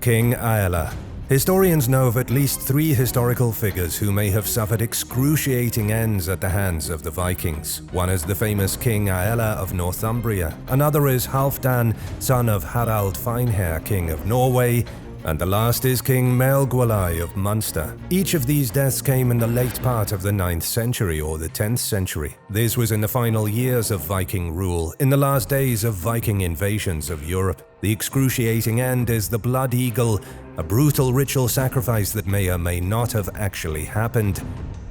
King Aella. Historians know of at least 3 historical figures who may have suffered excruciating ends at the hands of the Vikings. One is the famous King Aella of Northumbria, another is Halfdan, son of Harald Finehair, King of Norway, and the last is King Melgwalai of Munster. Each of these deaths came in the late part of the 9th century or the 10th century. This was in the final years of Viking rule, in the last days of Viking invasions of Europe. The excruciating end is the Blood Eagle, a brutal ritual sacrifice that may or may not have actually happened.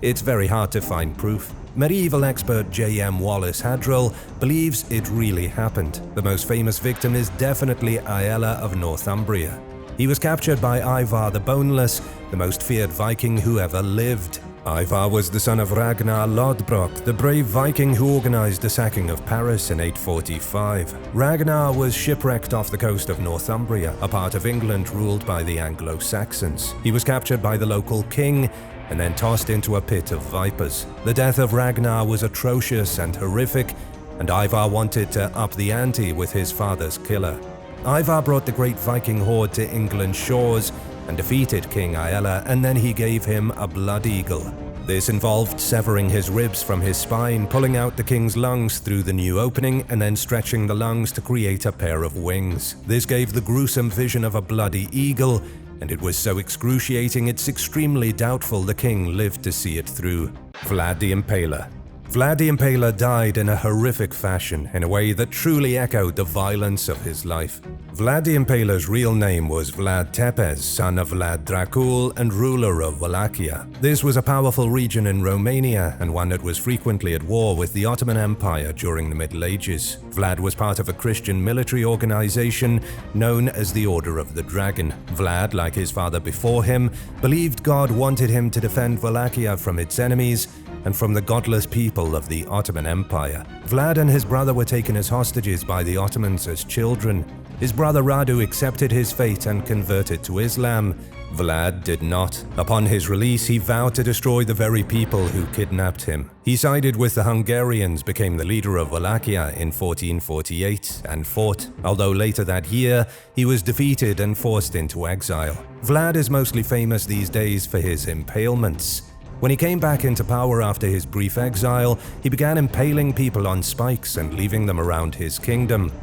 It's very hard to find proof. Medieval expert J.M. Wallace Hadrill believes it really happened. The most famous victim is definitely Aella of Northumbria. He was captured by Iva the Boneless, the most feared Viking who ever lived. Ivar was the son of Ragnar Lodbrok, the brave Viking who organized the sacking of Paris in 845. Ragnar was shipwrecked off the coast of Northumbria, a part of England ruled by the Anglo-Saxons. He was captured by the local king and then tossed into a pit of vipers. The death of Ragnar was atrocious and horrific, and Ivar wanted to up the ante with his father's killer. Ivar brought the great Viking horde to England's shores and defeated King Aella, and then he gave him a blood eagle. This involved severing his ribs from his spine, pulling out the king's lungs through the new opening, and then stretching the lungs to create a pair of wings. This gave the gruesome vision of a bloody eagle, and it was so excruciating it's extremely doubtful the king lived to see it through. Vlad the Impaler. Vlad the Impaler died in a horrific fashion, in a way that truly echoed the violence of his life. Vlad the Impaler's real name was Vlad Tepes, son of Vlad Dracul and ruler of Wallachia. This was a powerful region in Romania and one that was frequently at war with the Ottoman Empire during the Middle Ages. Vlad was part of a Christian military organization known as the Order of the Dragon. Vlad, like his father before him, believed God wanted him to defend Wallachia from its enemies and from the godless people of the Ottoman Empire. Vlad and his brother were taken as hostages by the Ottomans as children. His brother Radu accepted his fate and converted to Islam. Vlad did not. Upon his release, he vowed to destroy the very people who kidnapped him. He sided with the Hungarians, became the leader of Wallachia in 1448, and fought. Although later that year, he was defeated and forced into exile. Vlad is mostly famous these days for his impalements. When he came back into power after his brief exile, he began impaling people on spikes and leaving them around his kingdom.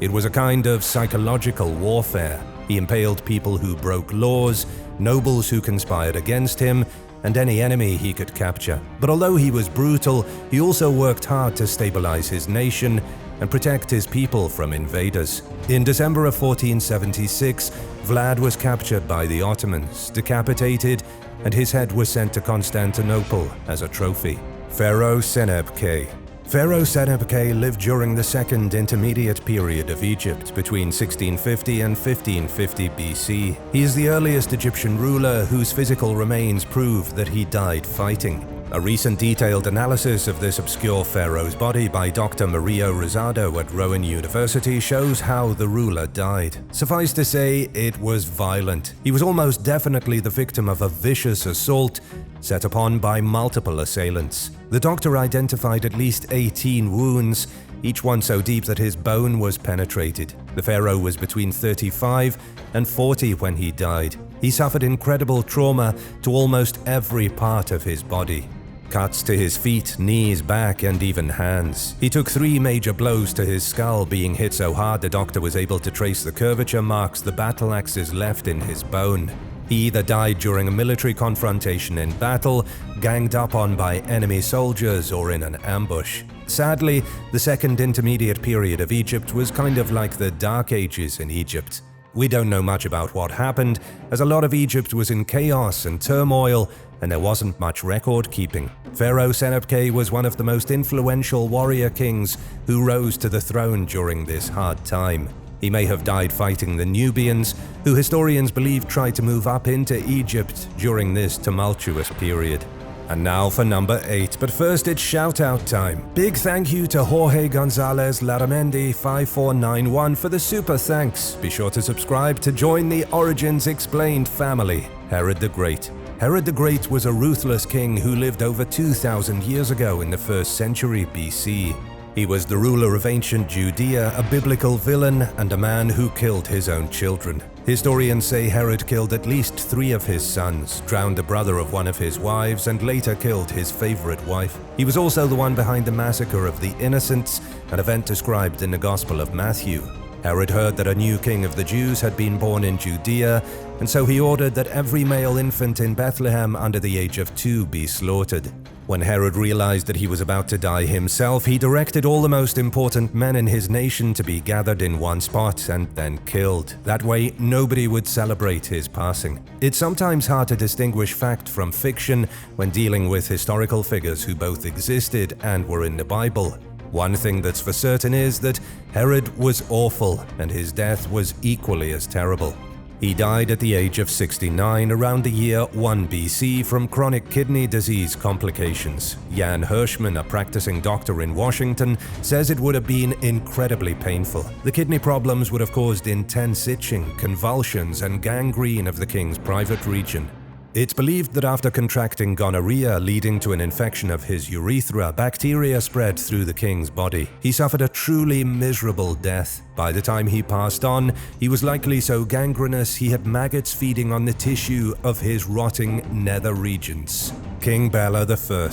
It was a kind of psychological warfare. He impaled people who broke laws, nobles who conspired against him, and any enemy he could capture. But although he was brutal, he also worked hard to stabilize his nation and protect his people from invaders. In December of 1476, Vlad was captured by the Ottomans, decapitated, and his head was sent to Constantinople as a trophy. Pharaoh Sekhmet. Pharaoh Sekhmet lived during the Second Intermediate Period of Egypt between 1650 and 1550 BC. He is the earliest Egyptian ruler whose physical remains prove that he died fighting. A recent detailed analysis of this obscure pharaoh's body by Dr. Maria Rosado at Rowan University shows how the ruler died. Suffice to say, it was violent. He was almost definitely the victim of a vicious assault set upon by multiple assailants. The doctor identified at least 18 wounds, each one so deep that his bone was penetrated. The pharaoh was between 35 and 40 when he died. He suffered incredible trauma to almost every part of his body. Cuts to his feet, knees, back, and even hands. He took 3 major blows to his skull, being hit so hard the doctor was able to trace the curvature marks the battle axes left in his bone. He either died during a military confrontation in battle, ganged up on by enemy soldiers, or in an ambush. Sadly, the Second Intermediate Period of Egypt was kind of like the Dark Ages in Egypt. We don't know much about what happened, as a lot of Egypt was in chaos and turmoil, and there wasn't much record keeping. Pharaoh Sekhmet was one of the most influential warrior kings who rose to the throne during this hard time. He may have died fighting the Nubians, who historians believe tried to move up into Egypt during this tumultuous period. And now for number 8, but first it's shout-out time. Big thank you to Jorge Gonzalez Laramendi 5491 for the super thanks. Be sure to subscribe to join the Origins Explained family. Herod the Great. Herod the Great was a ruthless king who lived over 2,000 years ago in the 1st century BC. He was the ruler of ancient Judea, a biblical villain, and a man who killed his own children. Historians say Herod killed at least 3 of his sons, drowned the brother of one of his wives, and later killed his favorite wife. He was also the one behind the massacre of the innocents, an event described in the Gospel of Matthew. Herod heard that a new king of the Jews had been born in Judea, and so he ordered that every male infant in Bethlehem under the age of 2 be slaughtered. When Herod realized that he was about to die himself, he directed all the most important men in his nation to be gathered in one spot and then killed. That way, nobody would celebrate his passing. It's sometimes hard to distinguish fact from fiction when dealing with historical figures who both existed and were in the Bible. One thing that's for certain is that Herod was awful, and his death was equally as terrible. He died at the age of 69 around the year 1 BC from chronic kidney disease complications. Jan Hirschman, a practicing doctor in Washington, says it would have been incredibly painful. The kidney problems would have caused intense itching, convulsions, and gangrene of the king's private region. It's believed that after contracting gonorrhea leading to an infection of his urethra, bacteria spread through the king's body. He suffered a truly miserable death. By the time he passed on, he was likely so gangrenous he had maggots feeding on the tissue of his rotting nether regions. King Bela I.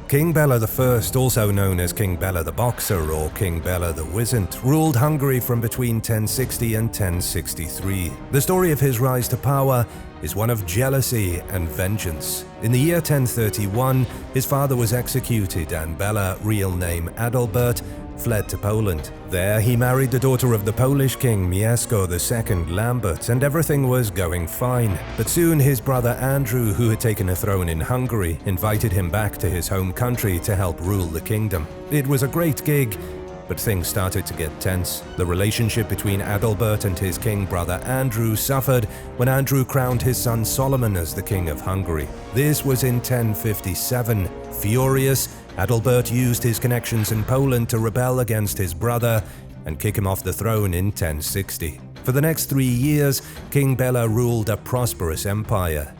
King Bela I, also known as King Bela the Boxer or King Bela the Wizened, ruled Hungary from between 1060 and 1063. The story of his rise to power is one of jealousy and vengeance. In the year 1031, his father was executed and Bela, real name Adalbert, fled to Poland. There he married the daughter of the Polish king Mieszko II Lambert, and everything was going fine. But soon his brother Andrew, who had taken a throne in Hungary, invited him back to his home country to help rule the kingdom. It was a great gig, but things started to get tense. The relationship between Adalbert and his king brother Andrew suffered when Andrew crowned his son Solomon as the king of Hungary. This was in 1057. Furious, Adalbert used his connections in Poland to rebel against his brother and kick him off the throne in 1060. For the next 3 years, King Bela ruled a prosperous empire.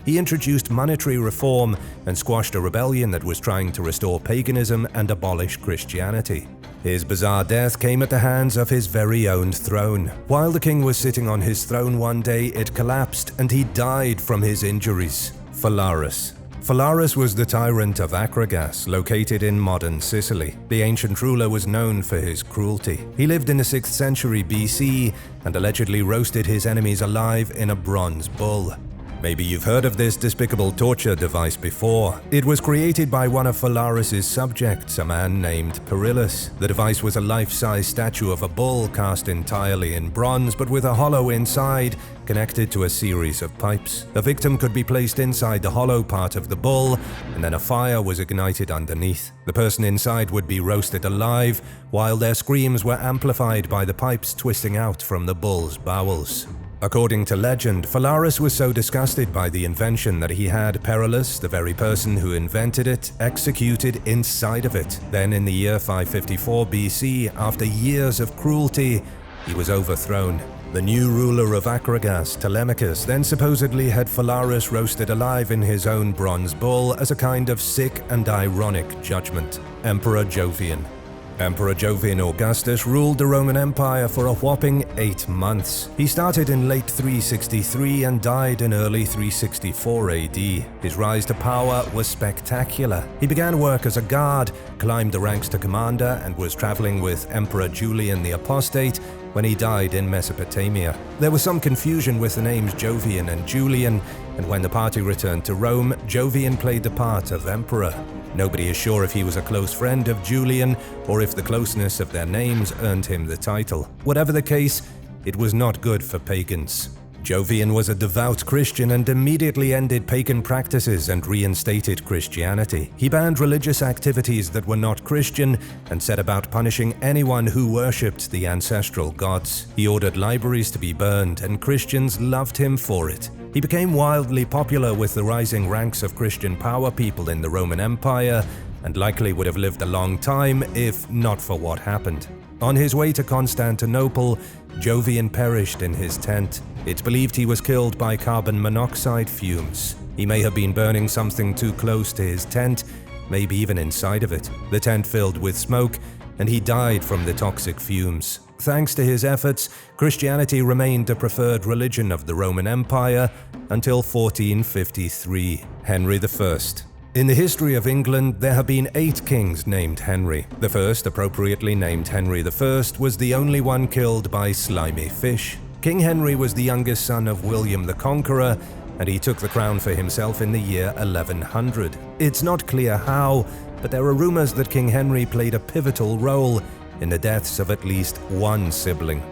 He introduced monetary reform and squashed a rebellion that was trying to restore paganism and abolish Christianity. His bizarre death came at the hands of his very own throne. While the king was sitting on his throne one day, it collapsed and he died from his injuries. Phalaris. Phalaris was the tyrant of Akragas, located in modern Sicily. The ancient ruler was known for his cruelty. He lived in the 6th century BC and allegedly roasted his enemies alive in a bronze bull. Maybe you've heard of this despicable torture device before. It was created by one of Phalaris' subjects, a man named Perillus. The device was a life-size statue of a bull cast entirely in bronze, but with a hollow inside, connected to a series of pipes. A victim could be placed inside the hollow part of the bull, and then a fire was ignited underneath. The person inside would be roasted alive, while their screams were amplified by the pipes twisting out from the bull's bowels. According to legend, Phalaris was so disgusted by the invention that he had Perillus, the very person who invented it, executed inside of it. Then in the year 554 BC, after years of cruelty, he was overthrown. The new ruler of Akragas, Telemachus, then supposedly had Phalaris roasted alive in his own bronze bull as a kind of sick and ironic judgment. Emperor Jovian. Emperor Jovian Augustus ruled the Roman Empire for a whopping 8 months. He started in late 363 and died in early 364 AD. His rise to power was spectacular. He began work as a guard, climbed the ranks to commander, and was traveling with Emperor Julian the Apostate when he died in Mesopotamia. There was some confusion with the names Jovian and Julian, and when the party returned to Rome, Jovian played the part of emperor. Nobody is sure if he was a close friend of Julian or if the closeness of their names earned him the title. Whatever the case, it was not good for pagans. Jovian was a devout Christian and immediately ended pagan practices and reinstated Christianity. He banned religious activities that were not Christian and set about punishing anyone who worshipped the ancestral gods. He ordered libraries to be burned, and Christians loved him for it. He became wildly popular with the rising ranks of Christian power people in the Roman Empire and likely would have lived a long time if not for what happened. On his way to Constantinople, Jovian perished in his tent. It's believed he was killed by carbon monoxide fumes. He may have been burning something too close to his tent, maybe even inside of it. The tent filled with smoke and he died from the toxic fumes. Thanks to his efforts, Christianity remained the preferred religion of the Roman Empire until 1453. Henry I. In the history of England, there have been 8 kings named Henry. The first, appropriately named Henry I, was the only one killed by slimy fish. King Henry was the youngest son of William the Conqueror, and he took the crown for himself in the year 1100. It's not clear how, but there are rumors that King Henry played a pivotal role in the deaths of at least one sibling.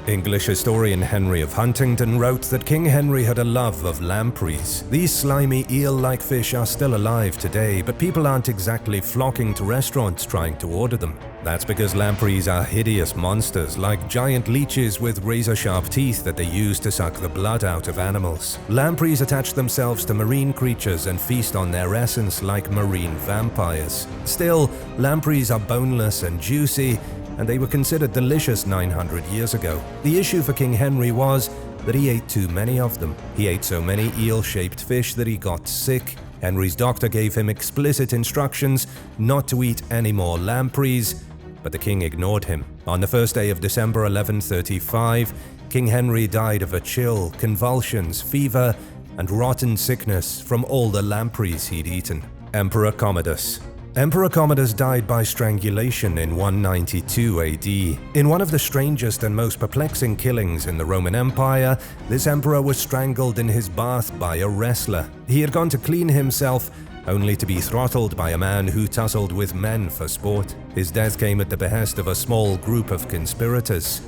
English historian Henry of Huntingdon wrote that King Henry had a love of lampreys. These slimy eel-like fish are still alive today, but people aren't exactly flocking to restaurants trying to order them. That's because lampreys are hideous monsters, like giant leeches with razor-sharp teeth that they use to suck the blood out of animals. Lampreys attach themselves to marine creatures and feast on their essence like marine vampires. Still, lampreys are boneless and juicy, and they were considered delicious 900 years ago. The issue for King Henry was that he ate too many of them. He ate so many eel-shaped fish that he got sick. Henry's doctor gave him explicit instructions not to eat any more lampreys, but the king ignored him. On the first day of December 1135, King Henry died of a chill, convulsions, fever, and rotten sickness from all the lampreys he'd eaten. Emperor Commodus. Emperor Commodus died by strangulation in 192 AD. In one of the strangest and most perplexing killings in the Roman Empire, this emperor was strangled in his bath by a wrestler. He had gone to clean himself, only to be throttled by a man who tussled with men for sport. His death came at the behest of a small group of conspirators.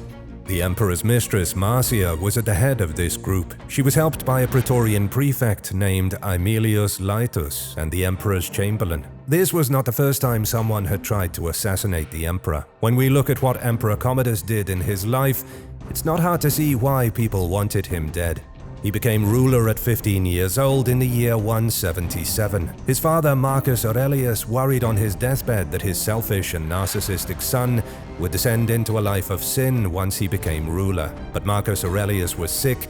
The emperor's mistress, Marcia, was at the head of this group. She was helped by a Praetorian prefect named Aemilius Laetus and the emperor's chamberlain. This was not the first time someone had tried to assassinate the emperor. When we look at what Emperor Commodus did in his life, it's not hard to see why people wanted him dead. He became ruler at 15 years old in the year 177. His father, Marcus Aurelius, worried on his deathbed that his selfish and narcissistic son would descend into a life of sin once he became ruler. But Marcus Aurelius was sick,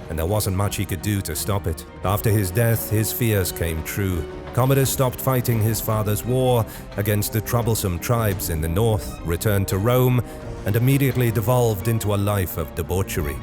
and there wasn't much he could do to stop it. After his death, his fears came true. Commodus stopped fighting his father's war against the troublesome tribes in the north, returned to Rome, and immediately devolved into a life of debauchery.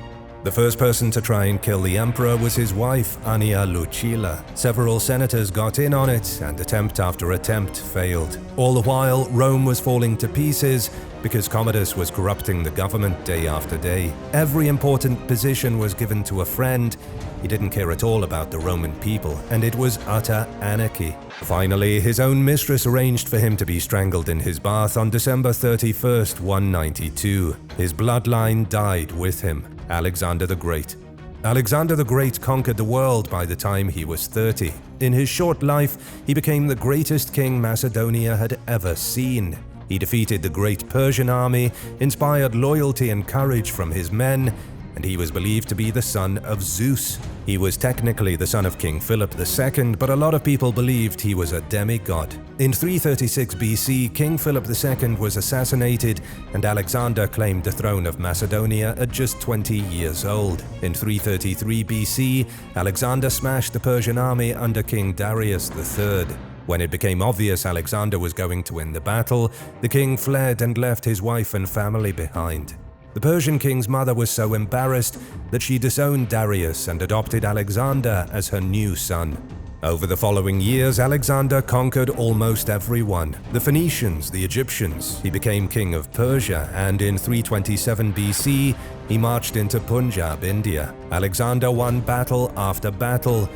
The first person to try and kill the emperor was his wife, Annia Lucilla. Several senators got in on it, and attempt after attempt failed. All the while, Rome was falling to pieces because Commodus was corrupting the government day after day. Every important position was given to a friend. He didn't care at all about the Roman people, and it was utter anarchy. Finally, his own mistress arranged for him to be strangled in his bath on December 31st, 192. His bloodline died with him. Alexander the Great. Alexander the Great conquered the world by the time he was 30. In his short life, he became the greatest king Macedonia had ever seen. He defeated the great Persian army, inspired loyalty and courage from his men, and he was believed to be the son of Zeus. He was technically the son of King Philip II, but a lot of people believed he was a demigod. In 336 BC, King Philip II was assassinated, and Alexander claimed the throne of Macedonia at just 20 years old. In 333 BC, Alexander smashed the Persian army under King Darius III. When it became obvious Alexander was going to win the battle, the king fled and left his wife and family behind. The Persian king's mother was so embarrassed that she disowned Darius and adopted Alexander as her new son. Over the following years, Alexander conquered almost everyone. The Phoenicians, the Egyptians. He became king of Persia, and in 327 BC, he marched into Punjab, India. Alexander won battle after battle,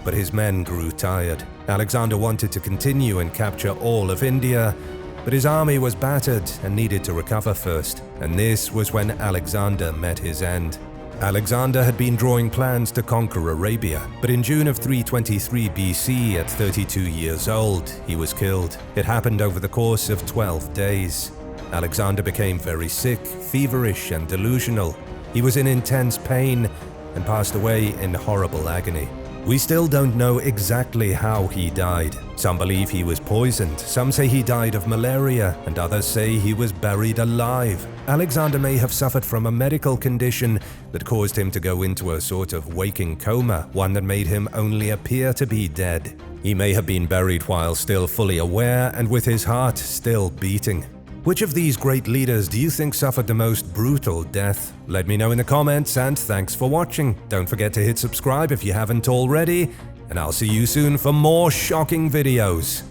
but his men grew tired. Alexander wanted to continue and capture all of India, but his army was battered and needed to recover first, and this was when Alexander met his end. Alexander had been drawing plans to conquer Arabia, but in June of 323 BC, at 32 years old, he was killed. It happened over the course of 12 days. Alexander became very sick, feverish, and delusional. He was in intense pain and passed away in horrible agony. We still don't know exactly how he died. Some believe he was poisoned, some say he died of malaria, and others say he was buried alive. Alexander may have suffered from a medical condition that caused him to go into a sort of waking coma, one that made him only appear to be dead. He may have been buried while still fully aware and with his heart still beating. Which of these great leaders do you think suffered the most brutal death? Let me know in the comments, and thanks for watching. Don't forget to hit subscribe if you haven't already, and I'll see you soon for more shocking videos.